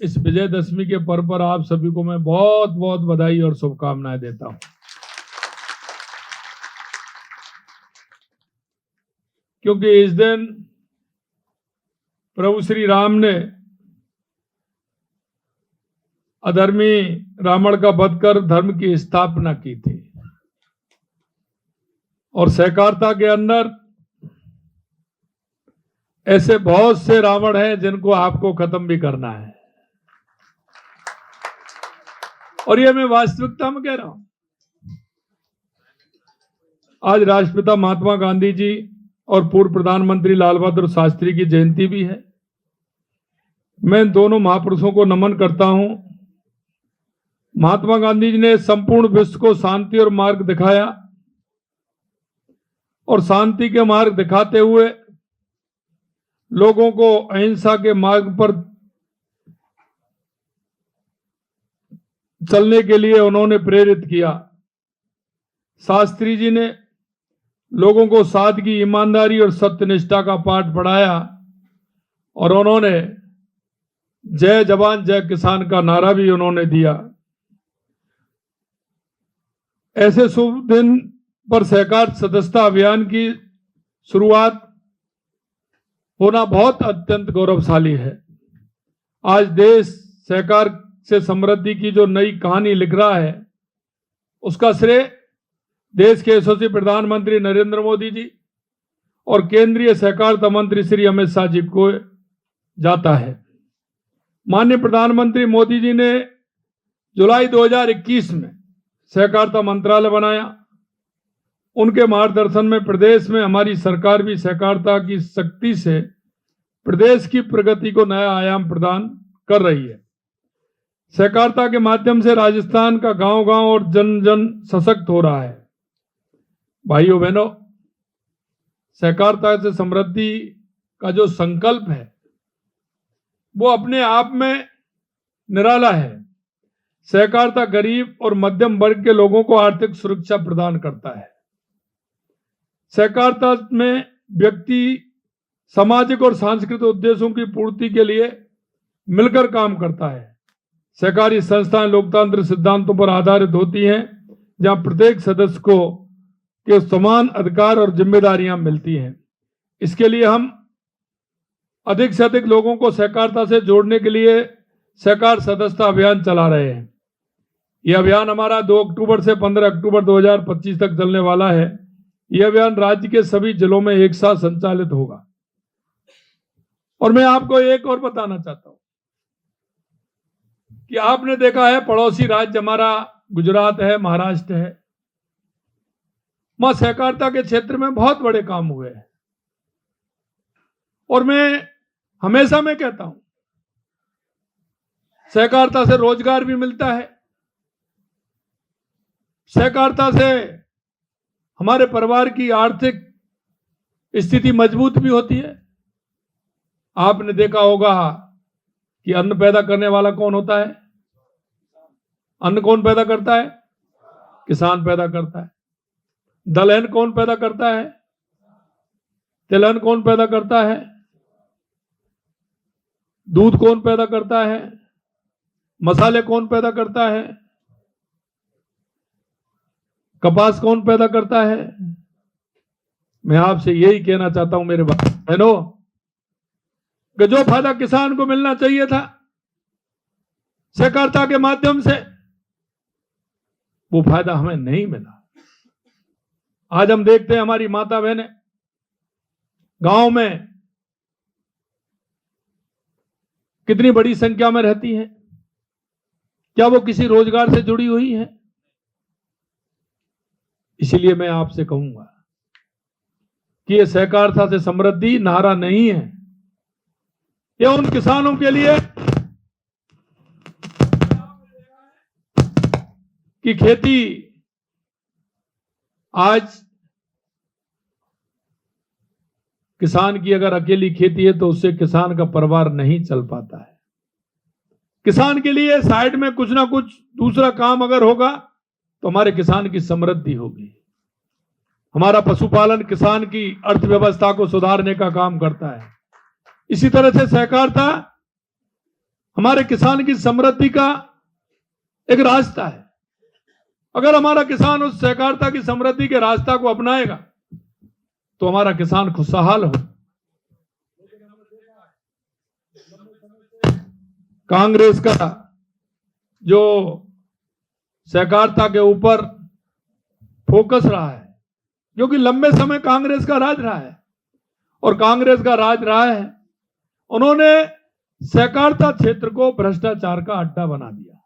इस विजयदशमी के पर्व पर आप सभी को मैं बहुत बहुत बधाई और शुभकामनाएं देता हूं, क्योंकि इस दिन प्रभु श्री राम ने अधर्मी रावण का वध कर धर्म की स्थापना की थी और सहकारिता के अंदर ऐसे बहुत से रावण हैं जिनको आपको खत्म भी करना है। और ये मैं वास्तविकता में कह रहा हूं। आज राष्ट्रपिता महात्मा गांधी जी और पूर्व प्रधानमंत्री लाल बहादुर शास्त्री की जयंती भी है। मैं दोनों महापुरुषों को नमन करता हूं। महात्मा गांधी जी ने संपूर्ण विश्व को शांति और मार्ग दिखाया और शांति के मार्ग दिखाते हुए लोगों को अहिंसा के मार्ग पर चलने के लिए उन्होंने प्रेरित किया। शास्त्री जी ने लोगों को सादगी, ईमानदारी और सत्यनिष्ठा का पाठ पढ़ाया और उन्होंने जय जवान जय किसान का नारा भी उन्होंने दिया। ऐसे शुभ दिन पर सहकार सदस्यता अभियान की शुरुआत होना बहुत अत्यंत गौरवशाली है। आज देश सहकार से समृद्धि की जो नई कहानी लिख रहा है, उसका श्रेय देश के यशस्वी प्रधानमंत्री नरेंद्र मोदी जी और केंद्रीय सहकारिता मंत्री श्री अमित शाह जी को जाता है। माननीय प्रधानमंत्री मोदी जी ने जुलाई 2021 में सहकारिता मंत्रालय बनाया। उनके मार्गदर्शन में प्रदेश में हमारी सरकार भी सहकारिता की शक्ति से प्रदेश की प्रगति को नया आयाम प्रदान कर रही है। सहकारिता के माध्यम से राजस्थान का गांव-गांव और जन जन सशक्त हो रहा है। भाइयों बहनों, सहकारिता से समृद्धि का जो संकल्प है वो अपने आप में निराला है। सहकारिता गरीब और मध्यम वर्ग के लोगों को आर्थिक सुरक्षा प्रदान करता है। सहकारिता में व्यक्ति सामाजिक और सांस्कृतिक उद्देश्यों की पूर्ति के लिए मिलकर काम करता है। सहकारी संस्थाएं लोकतांत्रिक सिद्धांतों पर आधारित होती हैं, जहां प्रत्येक सदस्य को के समान अधिकार और जिम्मेदारियां मिलती हैं। इसके लिए हम अधिक से अधिक लोगों को सहकारिता से जोड़ने के लिए सहकार सदस्यता अभियान चला रहे हैं। यह अभियान हमारा 2 अक्टूबर से 15 अक्टूबर 2025 तक चलने वाला है। यह अभियान राज्य के सभी जिलों में एक साथ संचालित होगा। और मैं आपको एक और बताना चाहता हूं कि आपने देखा है पड़ोसी राज्य हमारा गुजरात है, महाराष्ट्र है, वहां सहकारिता के क्षेत्र में बहुत बड़े काम हुए हैं। और मैं हमेशा मैं कहता हूं सहकारिता से रोजगार भी मिलता है, सहकारिता से हमारे परिवार की आर्थिक स्थिति मजबूत भी होती है। आपने देखा होगा कि अन्न पैदा करने वाला कौन होता है? अन्न कौन पैदा करता है? किसान पैदा करता है। दलहन कौन पैदा करता है? तिलहन कौन पैदा करता है? दूध कौन पैदा करता है? मसाले कौन पैदा करता है? कपास कौन पैदा करता है? मैं आपसे यही कहना चाहता हूं मेरे बहनों कि जो फायदा किसान को मिलना चाहिए था सहकारिता के माध्यम से, वो फायदा हमें नहीं मिला। आज हम देखते हैं हमारी माता बहनें गांव में कितनी बड़ी संख्या में रहती हैं। क्या वो किसी रोजगार से जुड़ी हुई हैं? इसीलिए मैं आपसे कहूंगा कि यह सहकारिता से समृद्धि नारा नहीं है, यह उन किसानों के लिए कि खेती आज किसान की अगर अकेली खेती है तो उससे किसान का परिवार नहीं चल पाता है। किसान के लिए साइड में कुछ ना कुछ दूसरा काम अगर होगा तो हमारे किसान की समृद्धि होगी। हमारा पशुपालन किसान की अर्थव्यवस्था को सुधारने का काम करता है। इसी तरह से सहकारिता हमारे किसान की समृद्धि का एक रास्ता है। अगर हमारा किसान उस सहकारिता की समृद्धि के रास्ता को अपनाएगा तो हमारा किसान खुशहाल हो। कांग्रेस का जो सहकारिता के ऊपर फोकस रहा है, क्योंकि लंबे समय कांग्रेस का राज रहा है और कांग्रेस का राज रहा है, उन्होंने सहकारिता क्षेत्र को भ्रष्टाचार का अड्डा बना दिया।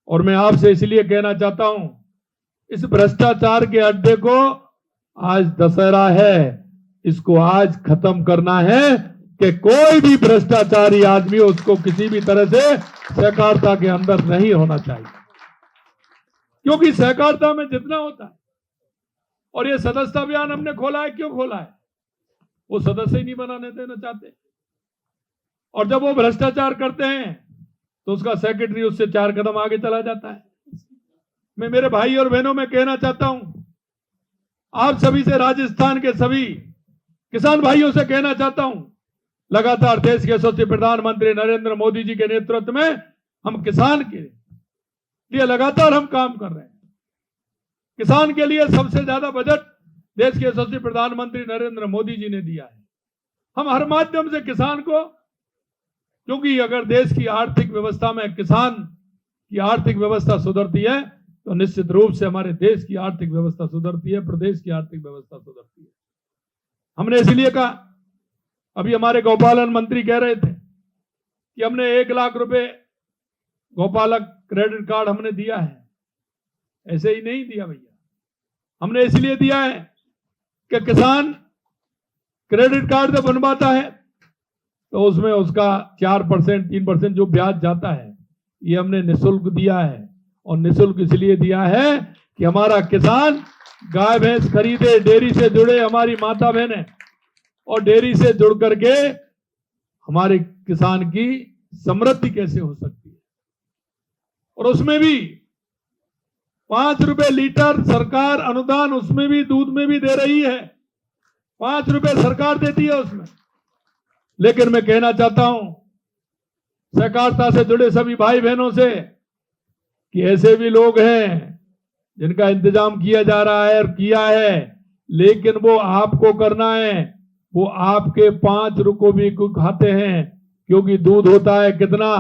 और मैं आपसे इसलिए कहना चाहता हूं, इस भ्रष्टाचार के अड्डे को आज दशहरा है, इसको आज खत्म करना है कि कोई भी भ्रष्टाचारी आदमी उसको किसी भी तरह से सहकारिता के अंदर नहीं होना चाहिए। क्योंकि सहकारिता में जितना होता है, और ये सदस्यता अभियान हमने खोला है, क्यों खोला है? वो सदस्य ही नहीं बनाने देना चाहते, और जब वो भ्रष्टाचार करते हैं तो उसका सेक्रेटरी उससे 4 कदम आगे चला जाता है। मैं मेरे भाई और बहनों में कहना चाहता हूं, आप सभी से, राजस्थान के सभी किसान भाइयों से कहना चाहता हूं, लगातार देश के यशस्वी प्रधानमंत्री नरेंद्र मोदी जी के नेतृत्व में हम किसान के लिए लगातार हम काम कर रहे हैं। किसान के लिए सबसे ज्यादा बजट देश के यशस्वी प्रधानमंत्री नरेंद्र मोदी जी ने दिया है। हम हर माध्यम से किसान को, क्योंकि अगर देश की आर्थिक व्यवस्था में किसान की आर्थिक व्यवस्था सुधरती है तो निश्चित रूप से हमारे देश की आर्थिक व्यवस्था सुधरती है, प्रदेश की आर्थिक व्यवस्था सुधरती है। हमने इसलिए कहा, अभी हमारे गौपालन मंत्री कह रहे थे कि हमने 1 लाख रुपए गौपालक क्रेडिट कार्ड हमने दिया है। ऐसे ही नहीं दिया भैया, हमने इसलिए दिया है कि किसान क्रेडिट कार्ड जब बनवाता है तो उसमें उसका 4% 3% जो ब्याज जाता है, ये हमने निःशुल्क दिया है। और निःशुल्क इसलिए दिया है कि हमारा किसान गाय भैंस खरीदे, डेयरी से जुड़े हमारी माता बहनें, और डेयरी से जुड़ करके हमारे किसान की समृद्धि कैसे हो सकती है। और उसमें भी 5 रुपए लीटर सरकार अनुदान उसमें भी दूध में भी दे रही है, 5 रुपए सरकार देती है उसमें। लेकिन मैं कहना चाहता हूं सहकारिता से जुड़े सभी भाई बहनों से कि ऐसे भी लोग हैं जिनका इंतजाम किया जा रहा है और किया है, लेकिन वो आपको करना है, वो आपके 5 रुपए भी खाते हैं, क्योंकि दूध होता है कितना,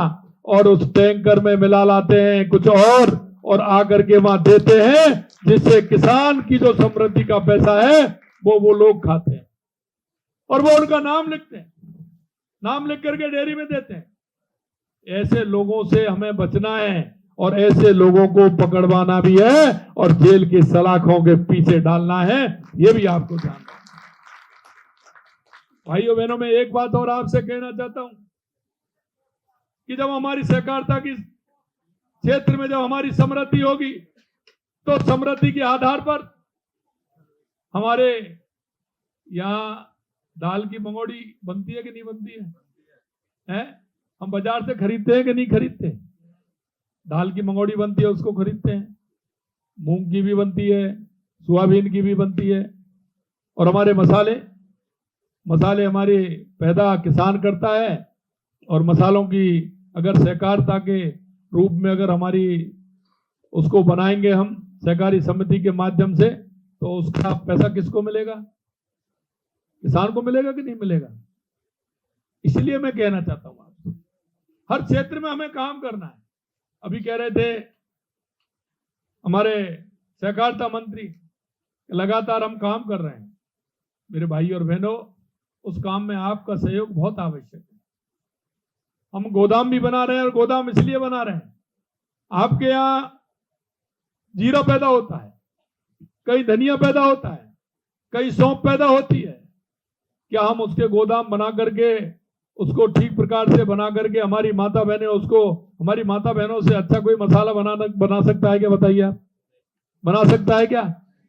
और उस टैंकर में मिला लाते हैं कुछ और आकर के वहां देते हैं, जिससे किसान की जो समृद्धि का पैसा है वो लोग खाते हैं, और वो उनका नाम लिखते हैं, नाम लिख करके डेयरी में देते हैं। ऐसे लोगों से हमें बचना है, और ऐसे लोगों को पकड़वाना भी है और जेल की सलाखों के पीछे डालना है, ये भी आपको जानना है। भाइयों बहनों, मैं एक बात और आपसे कहना चाहता हूं कि जब हमारी सहकारिता की क्षेत्र में जब हमारी समृद्धि होगी तो समृद्धि के आधार पर हमारे यहां दाल की मंगोड़ी बनती है कि नहीं बनती है? हम बाजार से खरीदते हैं कि नहीं खरीदते? दाल की मंगोड़ी बनती है, उसको खरीदते हैं। मूंग की भी बनती है, सोयाबीन की भी बनती है, और हमारे मसाले हमारे पैदा किसान करता है। और मसालों की अगर सहकारिता के रूप में अगर हमारी उसको बनाएंगे हम सहकारी समिति के माध्यम से, तो उसका पैसा किसको मिलेगा? किसान को मिलेगा कि नहीं मिलेगा? इसलिए मैं कहना चाहता हूं आपसे, हर क्षेत्र में हमें काम करना है। अभी कह रहे थे हमारे सहकारिता मंत्री, लगातार हम काम कर रहे हैं। मेरे भाई और बहनों, उस काम में आपका सहयोग बहुत आवश्यक है। हम गोदाम भी बना रहे हैं, और गोदाम इसलिए बना रहे हैं, आपके यहां जीरा पैदा होता है, कहीं धनिया पैदा होता है, कहीं सौंफ पैदा होती है, क्या हम उसके गोदाम बना करके उसको ठीक प्रकार से बना करके हमारी माता बहनें उसको, हमारी माता बहनों से अच्छा कोई मसाला बना सकता है क्या? बताइए, आप बना सकता है क्या?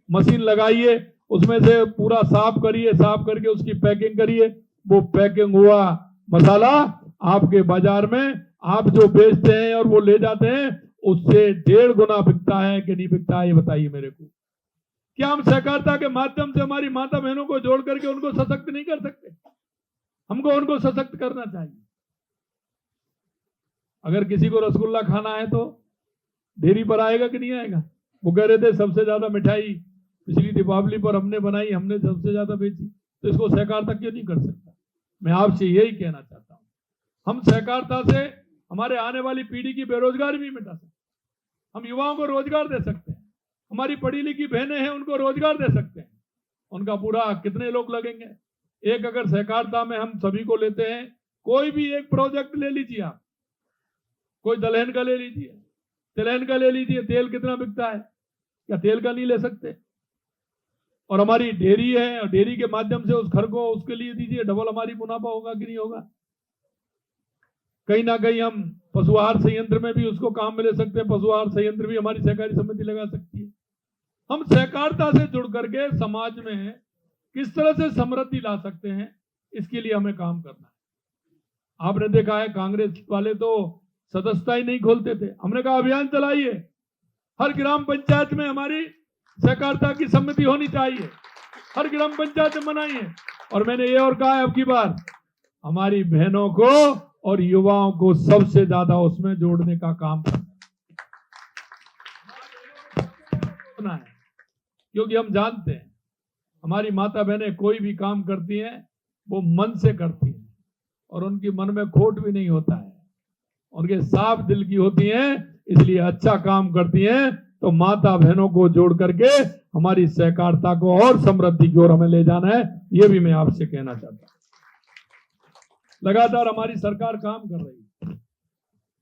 मशीन लगाइए, उसमें से पूरा साफ करिए, साफ करके उसकी पैकिंग करिए, वो पैकिंग हुआ मसाला आपके बाजार में आप जो बेचते हैं और वो ले जाते हैं, उससे 1.5 गुना बिकता है कि नहीं बिकता है? ये बताइए मेरे को। क्या हम सहकारिता के माध्यम से हमारी माता बहनों को जोड़ करके उनको सशक्त नहीं कर सकते? हमको उनको सशक्त करना चाहिए। अगर किसी को रसगुल्ला खाना है तो डेयरी पर आएगा कि नहीं आएगा? वो कह रहे थे सबसे ज्यादा मिठाई पिछली दीपावली पर हमने बनाई, हमने सबसे ज्यादा बेची, तो इसको सहकारिता क्यों नहीं कर सकता? मैं आपसे यही कहना चाहता हूं, हम सहकारिता से हमारे आने वाली पीढ़ी की बेरोजगारी भी मिटा सकते हैं, हम युवाओं को रोजगार दे सकते हैं, हमारी पढ़ी लिखी बहनें हैं उनको रोजगार दे सकते हैं। उनका पूरा कितने लोग लगेंगे? एक अगर सहकारिता में हम सभी को लेते हैं, कोई भी एक प्रोजेक्ट ले लीजिए आप, कोई दलहन का ले लीजिए, तिलहन का ले लीजिए, तेल कितना बिकता है, क्या तेल का नहीं ले सकते? और हमारी डेयरी है, और डेयरी के माध्यम से उस घर को उसके लिए दीजिए, डबल हमारी मुनाफा होगा कि नहीं होगा? कहीं ना कहीं हम पशु आहार संयंत्र में भी उसको काम में ले सकते हैं, पशु आहार संयंत्र भी हमारी सहकारी समिति लगा सकती है। हम सहकारिता से जुड़ करके समाज में किस तरह से समृद्धि ला सकते हैं, इसके लिए हमें काम करना है। आपने देखा है कांग्रेस वाले तो सदस्यता ही नहीं खोलते थे, हमने कहा अभियान चलाइए, हर ग्राम पंचायत में हमारी सहकारिता की समिति होनी चाहिए, हर ग्राम पंचायत में बनाइए। और मैंने ये और कहा है अब की बार हमारी बहनों को और युवाओं को सबसे ज्यादा उसमें जोड़ने का काम करना है, क्योंकि हम जानते हैं हमारी माता बहनें कोई भी काम करती हैं वो मन से करती हैं और उनकी मन में खोट भी नहीं होता है, उनके साफ दिल की होती हैं, इसलिए अच्छा काम करती हैं। तो माता बहनों को जोड़ करके हमारी सहकारिता को और समृद्धि की ओर हमें ले जाना है, ये भी मैं आपसे कहना चाहता हूं। लगातार हमारी सरकार काम कर रही है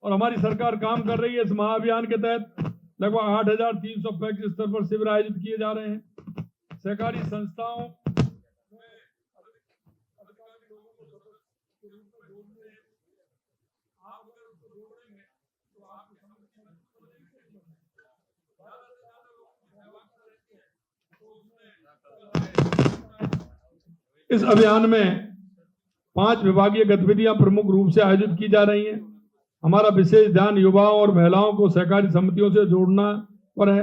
और हमारी सरकार काम कर रही है। इस महाअभियान के तहत लगभग 8,300 पैक्स स्तर पर शिविर आयोजित किए जा रहे हैं। सहकारी संस्थाओं इस अभियान में 5 विभागीय गतिविधियां प्रमुख रूप से आयोजित की जा रही हैं। हमारा विशेष ध्यान युवाओं और महिलाओं को सहकारी समितियों से जोड़ना पर है,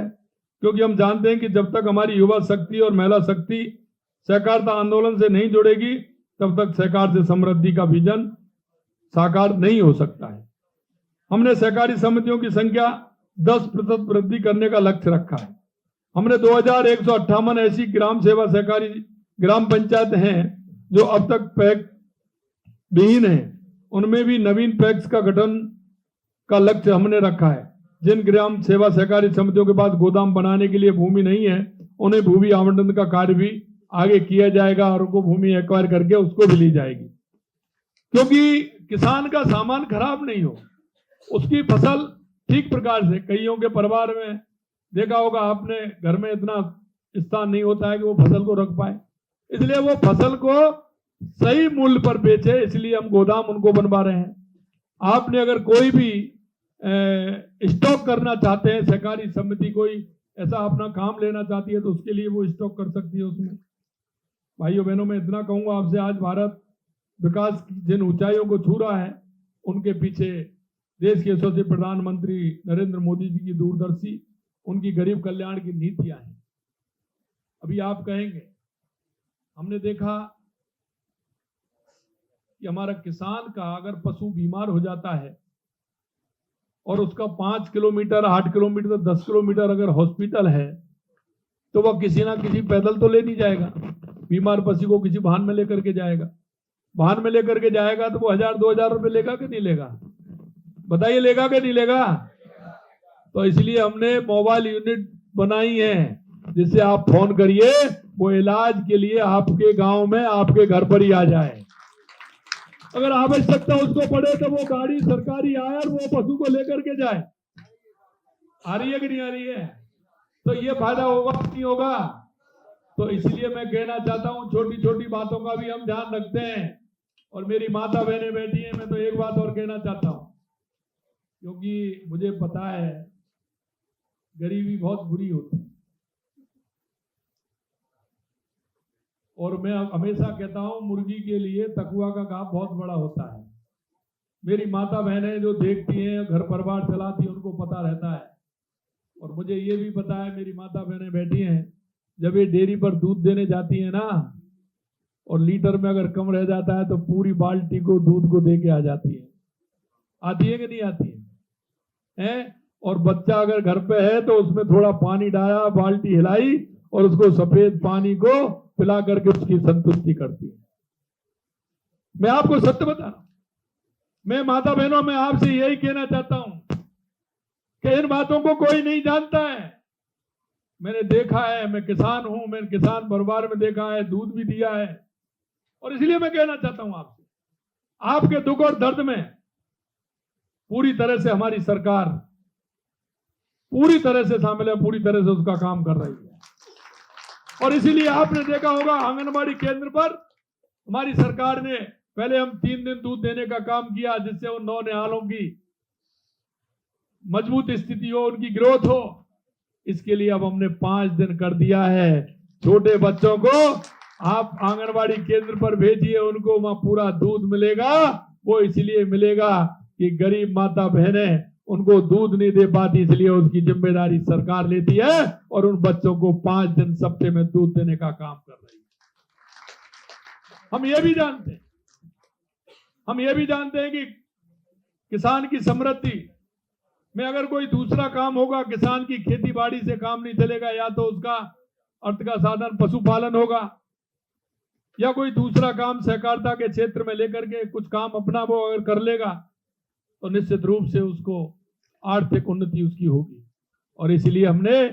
क्योंकि हम जानते हैं कि जब तक हमारी युवा शक्ति और महिला शक्ति सहकारिता आंदोलन से नहीं जुड़ेगी तब तक सहकार से समृद्धि का विजन साकार नहीं हो सकता है। हमने सहकारी समितियों की संख्या 10% वृद्धि करने का लक्ष्य रखा है। हमने 2158 ऐसी ग्राम सेवा सहकारी ग्राम पंचायत हैं जो अब तक पैक्स विहीन है, उनमें भी नवीन पैक्स का गठन का लक्ष्य हमने रखा है। जिन ग्राम सेवा सहकारी समितियों के पास गोदाम बनाने के लिए भूमि नहीं है, उन्हें भूमि आवंटन का कार्य भी आगे किया जाएगा और उनको भूमि एक्वायर करके उसको भी ली जाएगी, क्योंकि किसान का सामान खराब नहीं हो, उसकी फसल ठीक प्रकार से। कईयों के परिवार में देखा होगा आपने, घर में इतना स्थान नहीं होता है कि वो फसल को रख पाए, इसलिए वो फसल को सही मूल्य पर बेचे, इसलिए हम गोदाम उनको बनवा रहे हैं। आपने अगर कोई भी स्टॉक करना चाहते हैं, सहकारी समिति कोई ऐसा अपना काम लेना चाहती है तो उसके लिए वो स्टॉक कर सकती है उसमें। भाइयों बहनों, मैं इतना कहूंगा आपसे, आज भारत विकास की जिन ऊंचाइयों को छू रहा है उनके पीछे देश के यशस्वी प्रधानमंत्री नरेंद्र मोदी जी की दूरदर्शी, उनकी गरीब कल्याण की नीतियां हैं। अभी आप कहेंगे, हमने देखा कि हमारा किसान का अगर पशु बीमार हो जाता है और उसका 5 किलोमीटर 8 किलोमीटर 10 किलोमीटर अगर हॉस्पिटल है तो वह किसी ना किसी पैदल तो ले नहीं जाएगा, बीमार पशु को किसी वाहन में लेकर के जाएगा। वाहन में लेकर के जाएगा तो वो 1,000-2,000 रुपए लेगा कि नहीं लेगा? बताइए, लेगा कि नहीं लेगा? तो इसलिए हमने मोबाइल यूनिट बनाई है जिससे आप फोन करिए, वो इलाज के लिए आपके गांव में आपके घर पर ही आ जाए। अगर आवश्यकता उसको पड़े तो वो गाड़ी सरकारी आए और वो पशु को लेकर के जाए। आ रही है कि नहीं आ रही है? तो ये फायदा होगा कि नहीं होगा? तो इसलिए मैं कहना चाहता हूं, छोटी छोटी बातों का भी हम ध्यान रखते हैं। और मेरी माता बहनें बैठी हैं, मैं तो एक बात और कहना चाहता हूं, क्योंकि मुझे पता है गरीबी बहुत बुरी होती है और मैं हमेशा कहता हूं मुर्गी के लिए तकुआ का घाव बहुत बड़ा होता है। मेरी माता बहनें जो देखती हैं, घर परिवार चलाती हैं, उनको पता रहता है। और मुझे ये भी पता है, मेरी माता बहनें बैठी हैं, जब ये डेयरी पर दूध देने जाती है ना, और लीटर में अगर कम रह जाता है तो पूरी बाल्टी को दूध को दे के आ जाती है। आती है कि नहीं आती है? और बच्चा अगर घर पे है तो उसमें थोड़ा पानी डाला, बाल्टी हिलाई और उसको सफेद पानी को पिला करके उसकी संतुष्टि करती है। मैं आपको सत्य बता रहा हूं। मैं माता बहनों, मैं आपसे यही कहना चाहता हूं कि इन बातों को कोई नहीं जानता है। मैंने देखा है, मैं किसान हूं, मैंने किसान परिवार में देखा है, दूध भी दिया है, और इसलिए मैं कहना चाहता हूं आपसे, आपके दुख और दर्द में पूरी तरह से हमारी सरकार पूरी तरह से शामिल है, पूरी तरह से उसका काम कर रही है। और इसीलिए आपने देखा होगा आंगनबाड़ी केंद्र पर हमारी सरकार ने पहले हम 3 दिन दूध देने का काम किया, जिससे उन नौनिहालों की मजबूत स्थिति हो, उनकी ग्रोथ हो। इसके लिए अब हमने 5 दिन कर दिया है। छोटे बच्चों को आप आंगनबाड़ी केंद्र पर भेजिए, उनको वहां पूरा दूध मिलेगा। वो इसलिए मिलेगा कि गरीब माता बहनें उनको दूध नहीं दे पाती, इसलिए उसकी जिम्मेदारी सरकार लेती है और उन बच्चों को 5 दिन सप्ताह में दूध देने का काम कर रही है। हम ये भी जानते हैं कि किसान की समृद्धि में अगर कोई दूसरा काम होगा, किसान की खेती बाड़ी से काम नहीं चलेगा, या तो उसका अर्थ का साधन पशुपालन होगा, या कोई दूसरा काम सहकारिता के क्षेत्र में लेकर के कुछ काम अपना वो अगर कर लेगा तो निश्चित रूप से उसको आर्थिक उन्नति उसकी होगी। और इसलिए हमने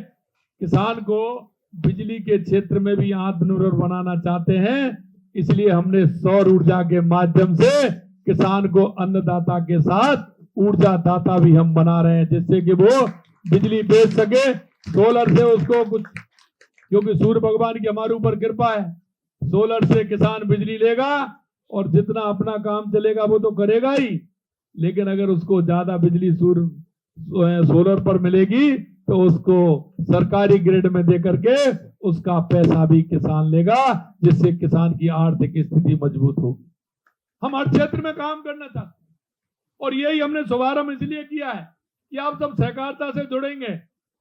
किसान को बिजली के क्षेत्र में भी आत्मनिर्भर बनाना चाहते हैं। इसलिए हमने सौर ऊर्जा के माध्यम से किसान को अन्नदाता के साथ ऊर्जा दाता भी हम बना रहे हैं, जिससे कि वो बिजली बेच सके। सोलर से उसको कुछ, क्योंकि सूर्य भगवान की हमारे ऊपर कृपा है, सोलर से किसान बिजली लेगा और जितना अपना काम चलेगा वो तो करेगा ही, लेकिन अगर उसको ज्यादा बिजली सोलर पर मिलेगी तो उसको सरकारी ग्रिड में दे करके उसका पैसा भी किसान लेगा, जिससे किसान की आर्थिक स्थिति मजबूत होगी। हम हर क्षेत्र में काम करना चाहते हैं और यही हमने शुभारंभ इसलिए किया है कि आप सब सहकारिता से जुड़ेंगे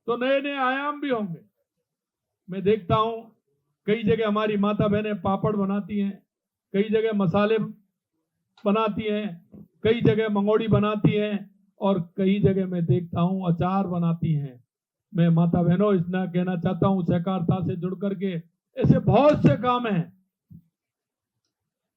तो नए नए आयाम भी होंगे। मैं देखता हूं कई जगह हमारी माता बहनें पापड़ बनाती हैं, कई जगह मसाले बनाती हैं, कई जगह मंगोड़ी बनाती हैं, और कई जगह मैं देखता हूं अचार बनाती हैं। मैं माता बहनों इतना कहना चाहता हूं, सहकारिता से जुड़ करके ऐसे बहुत से काम हैं।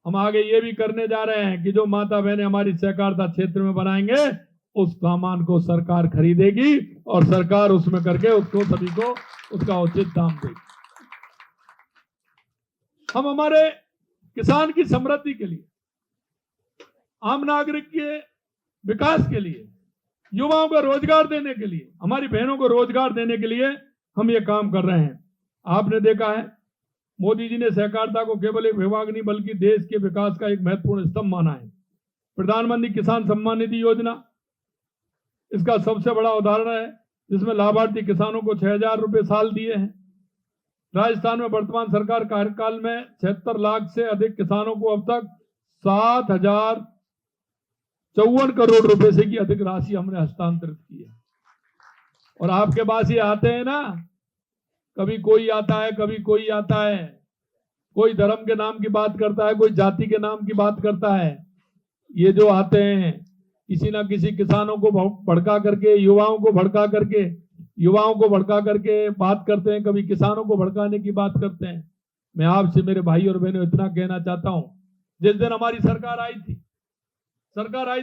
हम आगे ये भी करने जा रहे हैं कि जो माता बहनें हमारी सहकारिता क्षेत्र में बनाएंगे उस सामान को सरकार खरीदेगी और सरकार उसमें करके उसको सभी को उसका उचित दाम देगी। हम हमारे किसान की समृद्धि के लिए, आम नागरिक के विकास के लिए, युवाओं को रोजगार देने के लिए, हमारी बहनों को रोजगार देने के लिए हम ये काम कर रहे हैं। आपने देखा है मोदी जी ने सहकारिता को केवल एक विभाग नहीं बल्कि देश के विकास का एक महत्वपूर्ण स्तंभ माना है। प्रधानमंत्री किसान सम्मान निधि योजना इसका सबसे बड़ा उदाहरण है, जिसमें लाभार्थी किसानों को 6,000 रुपए साल दिए हैं। राजस्थान में वर्तमान सरकार कार्यकाल में 76 लाख से अधिक किसानों को अब तक 7,054 करोड़ रुपए से की अधिक राशि हमने हस्तांतरित की है। और आपके पास ये आते हैं ना, कभी कोई आता है, कभी कोई आता है, कोई धर्म के नाम की बात करता है, कोई जाति के नाम की बात करता है। ये जो आते हैं किसी ना किसी किसानों को भड़का करके, युवाओं को भड़का करके बात करते हैं, कभी किसानों को भड़काने की बात करते हैं। मैं आपसे मेरे भाई और बहनों इतना कहना चाहता हूं, जिस दिन हमारी सरकार आई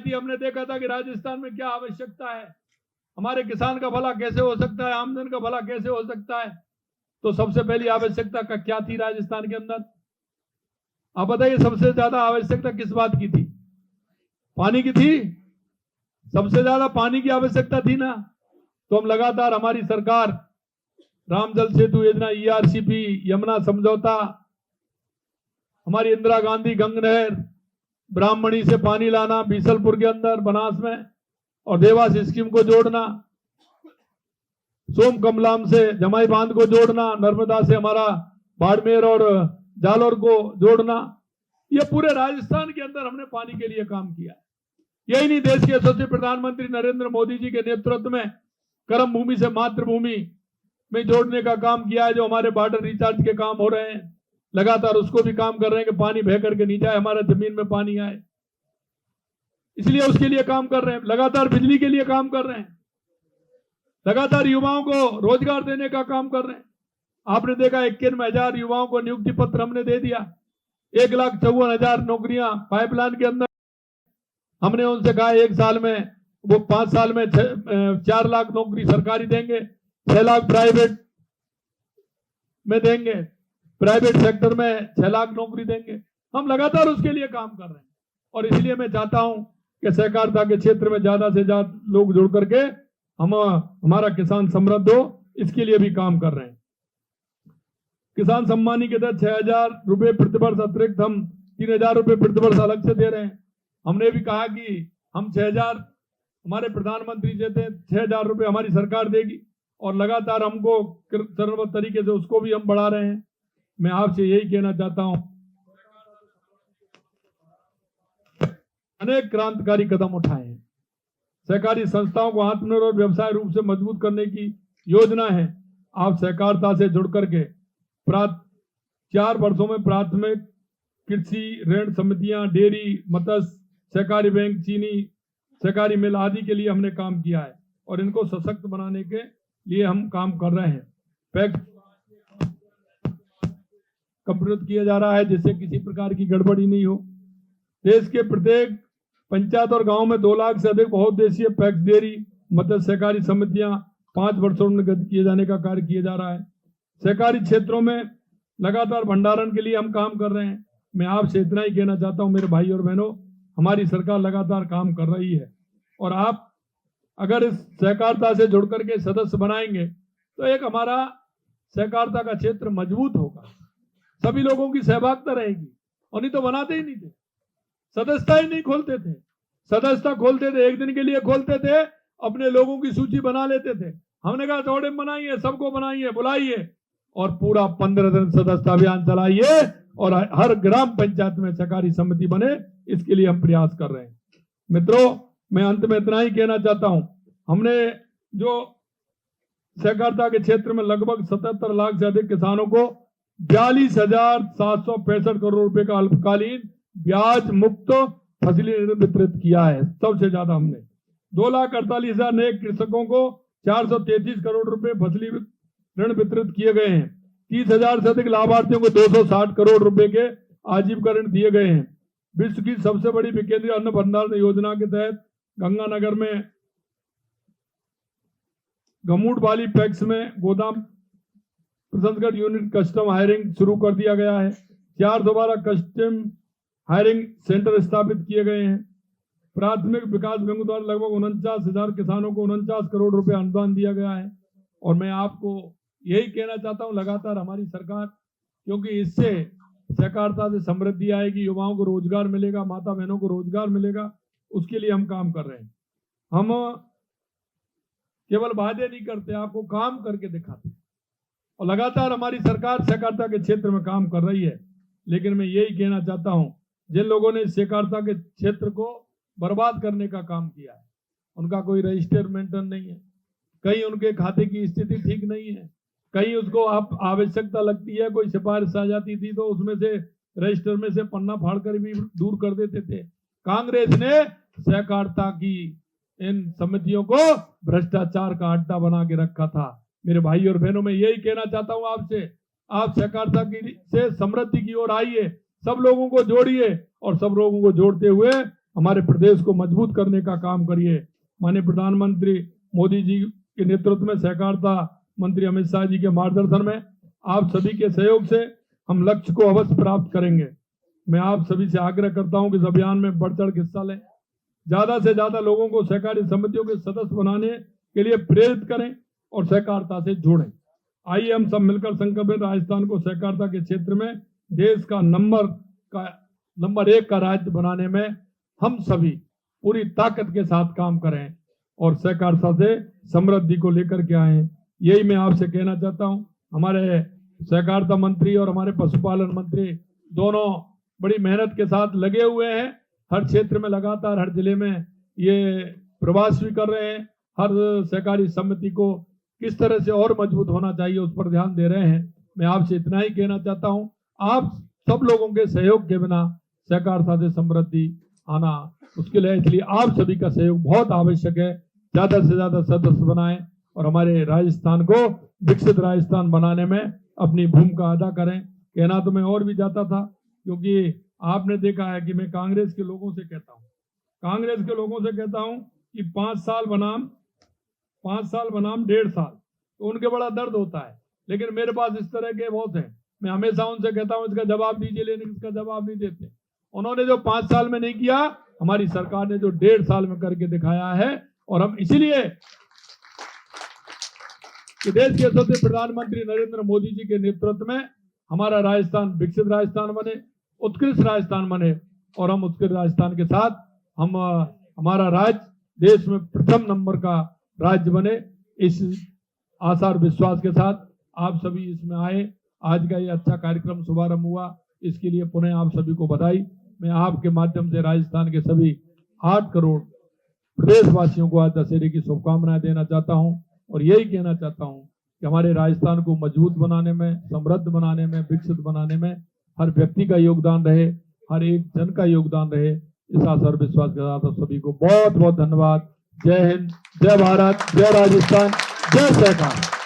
थी हमने देखा था कि राजस्थान में क्या आवश्यकता है, हमारे किसान का भला कैसे हो सकता है, आमदन का भला कैसे हो सकता है। तो सबसे पहली आवश्यकता का क्या थी राजस्थान के अंदर? आप बताइए, सबसे ज्यादा आवश्यकता किस बात की थी? पानी की थी। सबसे ज्यादा पानी की आवश्यकता थी ना। तो हम लगातार, हमारी सरकार राम जल सेतु योजना, ERCP, यमुना समझौता, हमारी इंदिरा गांधी गंग नहर, ब्राह्मणी से पानी लाना बीसलपुर के अंदर बनास में, और देवास स्कीम को जोड़ना, सोम कमलाम से जमाई बांध को जोड़ना, नर्मदा से हमारा बाड़मेर और जालौर को जोड़ना, ये पूरे राजस्थान के अंदर हमने पानी के लिए काम किया। यही नहीं, देश के यशस्वी प्रधानमंत्री नरेंद्र मोदी जी के नेतृत्व में कर्म भूमि से मातृभूमि में जोड़ने का काम किया है। जो हमारे वाटर रिचार्ज के काम हो रहे हैं, लगातार उसको भी काम कर रहे हैं कि पानी बह करके नहीं जाए, हमारा जमीन में पानी आए। इसलिए उसके लिए काम कर रहे हैं। लगातार बिजली के लिए काम कर रहे हैं, लगातार युवाओं को रोजगार देने का काम कर रहे हैं। आपने देखा 51,000 युवाओं को नियुक्ति पत्र हमने दे दिया। 1,54,000 नौकरियां पाइपलाइन के अंदर। हमने उनसे कहा 1 साल में, वो 5 साल में 4 लाख नौकरी सरकारी देंगे, 6 लाख प्राइवेट में देंगे, प्राइवेट सेक्टर में 6 लाख नौकरी देंगे। हम लगातार उसके लिए काम कर रहे हैं और इसलिए मैं चाहता हूं कि सहकारिता के क्षेत्र में ज्यादा से ज्यादा लोग जुड़ करके हमारा किसान समृद्ध हो, इसके लिए भी काम कर रहे हैं। किसान सम्मान निधि के तहत 6,000 रुपए प्रतिवर्ष अतिरिक्त हम 3,000 रुपए प्रतिवर्ष अलग से दे रहे हैं। हमने भी कहा कि हम 6,000 हमारे प्रधानमंत्री देते हैं, 6,000 रुपए हमारी सरकार देगी और लगातार हमको सर्वोत्तम तरीके से उसको भी हम बढ़ा रहे हैं। मैं आपसे यही कहना चाहता हूं, अनेक क्रांतिकारी कदम उठाए हैं। सहकारी संस्थाओं को आत्मनिर्भर व्यवसाय रूप से मजबूत करने की योजना है। आप सहकारिता से जुड़ करके 4 वर्षों में प्राथमिक कृषि ऋण समितियां, डेयरी, मत्स्य सहकारी बैंक, चीनी सहकारी मिल आदि के लिए हमने काम किया है और इनको सशक्त बनाने के लिए हम काम कर रहे हैं। पैक्स कंप्यूटर किया जा रहा है जिससे किसी प्रकार की गड़बड़ी नहीं हो। देश के प्रत्येक पंचायत और गांव में 2 लाख से अधिक बहुउद्देशीय पैक्स, डेयरी, मत्स्य सहकारी समितियां 5 वर्षों में गठित किए जाने का कार्य किया जा रहा है। सहकारी क्षेत्रों में लगातार भंडारण के लिए हम काम कर रहे हैं। मैं आपसे इतना ही कहना चाहता हूं मेरे भाई और बहनों, हमारी सरकार लगातार काम कर रही है और आप अगर इस सहकारिता से जुड़ करके सदस्य बनाएंगे तो एक हमारा सहकारिता का क्षेत्र मजबूत होगा, सभी लोगों की सहभागिता रहेगी। और नहीं तो बनाते ही नहीं थे, सदस्यता ही नहीं खोलते थे। सदस्यता खोलते थे, एक दिन के लिए खोलते थे, अपने लोगों की सूची बना लेते थे। हमने कहा थोड़े बनाइए, सबको बनाइए, बुलाइए और पूरा 15 दिन सदस्यता अभियान चलाइए और हर ग्राम पंचायत में सहकारी समिति बने, इसके लिए हम प्रयास कर रहे हैं। मित्रों, मैं अंत में इतना ही कहना चाहता हूं, हमने जो सहकारिता के क्षेत्र में लगभग 77 लाख से अधिक किसानों को 42,765 करोड़ रुपए का अल्पकालीन ब्याज मुक्त फसली ऋण वितरित किया है। सबसे ज्यादा हमने 2,48,000 नए कृषकों को 433 करोड़ रुपए फसली ऋण वितरित किए गए हैं। 30,000 से अधिक लाभार्थियों को 260 करोड़ रुपए के आजीविका ऋण दिए गए हैं। विश्व की सबसे बड़ी विकेंद्रीय अन्न भंडारण योजना के तहत गंगानगर में गमूड वाली पैक्स में गोदाम प्रसंस्करण यूनिट कस्टम हायरिंग शुरू कर दिया गया है। 412 कस्टम हायरिंग सेंटर स्थापित किए गए हैं। प्राथमिक विकास बैंक द्वारा लगभग 49,000 किसानों को 49 करोड़ रुपए अनुदान दिया गया है। और मैं आपको यही कहना चाहता हूं, लगातार हमारी सरकार, क्योंकि इससे सहकारिता से समृद्धि आएगी, युवाओं को रोजगार मिलेगा, माता बहनों को रोजगार मिलेगा, उसके लिए हम काम कर रहे हैं। हम केवल वादे नहीं करते, आपको काम करके दिखाते हैं और लगातार हमारी सरकार सहकारिता के क्षेत्र में काम कर रही है। लेकिन मैं यही कहना चाहता हूं, जिन लोगों ने सहकारिता के क्षेत्र को बर्बाद करने का काम किया है, उनका कोई रजिस्टर मेंटेन नहीं है, कहीं उनके खाते की स्थिति ठीक नहीं है, कहीं उसको आप आवश्यकता लगती है, कोई सिफारिश आ जाती थी तो उसमें से रजिस्टर में से पन्ना फाड़कर भी दूर कर देते थे। कांग्रेस ने सहकारिता की इन समितियों को भ्रष्टाचार का अड्डा बना के रखा था। मेरे भाई और बहनों, मैं यही कहना चाहता हूं आपसे, आप सहकारिता की से समृद्धि की ओर आइए, सब लोगों को जोड़िए और सब लोगों को जोड़ते हुए हमारे प्रदेश को मजबूत करने का काम करिए। माननीय प्रधानमंत्री मोदी जी के नेतृत्व में, सहकारिता मंत्री अमित शाह जी के मार्गदर्शन में, आप सभी के सहयोग से हम लक्ष्य को अवश्य प्राप्त करेंगे। मैं आप सभी से आग्रह करता हूं कि इस अभियान में बढ़ चढ़ हिस्सा लें, ज्यादा से ज्यादा लोगों को सहकारी समितियों के सदस्य बनाने के लिए प्रेरित करें और सहकारिता से जोड़ें। आइए हम सब मिलकर संकल्प लें, राजस्थान को सहकारिता के क्षेत्र में देश का नंबर 1 का राज्य बनाने में हम सभी पूरी ताकत के साथ काम करें और सहकारिता से समृद्धि को लेकर के आए। यही मैं आपसे कहना चाहता हूं। हमारे सहकारिता मंत्री और हमारे पशुपालन मंत्री दोनों बड़ी मेहनत के साथ लगे हुए हैं, हर क्षेत्र में लगातार, हर जिले में ये प्रवास भी कर रहे हैं। हर सहकारी समिति को किस तरह से और मजबूत होना चाहिए उस पर ध्यान दे रहे हैं। मैं आपसे इतना ही कहना चाहता हूं, आप सब लोगों के सहयोग के बिना सहकारिता से समृद्धि आना मुश्किल है। इसलिए आप सभी का सहयोग बहुत आवश्यक है। ज्यादा से ज्यादा सदस्य बनाएं और हमारे राजस्थान को विकसित राजस्थान बनाने में अपनी भूमिका अदा करें। कहना तो मैं और भी जाता था, क्योंकि आपने देखा है कि मैं कांग्रेस के लोगों से कहता हूं कि 5 साल बनाम 1.5 साल, तो उनके बड़ा दर्द होता है। लेकिन मेरे पास इस तरह के बहुत हैं, मैं हमेशा उनसे कहता हूं इसका जवाब दीजिए, लेकिन इसका जवाब नहीं देते। उन्होंने जो 5 साल में नहीं किया, हमारी सरकार ने जो 1.5 साल में करके दिखाया है। और हम इसीलिए कि देश के यशस्वी प्रधानमंत्री नरेंद्र मोदी जी के नेतृत्व में हमारा राजस्थान विकसित राजस्थान बने, उत्कृष्ट राजस्थान बने, और हम उत्कृष्ट राजस्थान के साथ हम हमारा राज्य देश में प्रथम नंबर का राज्य बने। इस आशा और विश्वास के साथ आप सभी इसमें आए। आज का ये अच्छा कार्यक्रम शुभारंभ हुआ, इसके लिए पुनः आप सभी को बधाई। मैं आपके माध्यम से राजस्थान के सभी 8 करोड़ प्रदेशवासियों को आज दशहरे की शुभकामनाएं देना चाहता हूं, और यही कहना चाहता हूं कि हमारे राजस्थान को मजबूत बनाने में, समृद्ध बनाने में, विकसित बनाने में हर व्यक्ति का योगदान रहे, हर एक जन का योगदान रहे। इस आशा और विश्वास के साथ आप सभी को बहुत बहुत धन्यवाद। जय हिंद, जय भारत, जय राजस्थान, जय सरकार।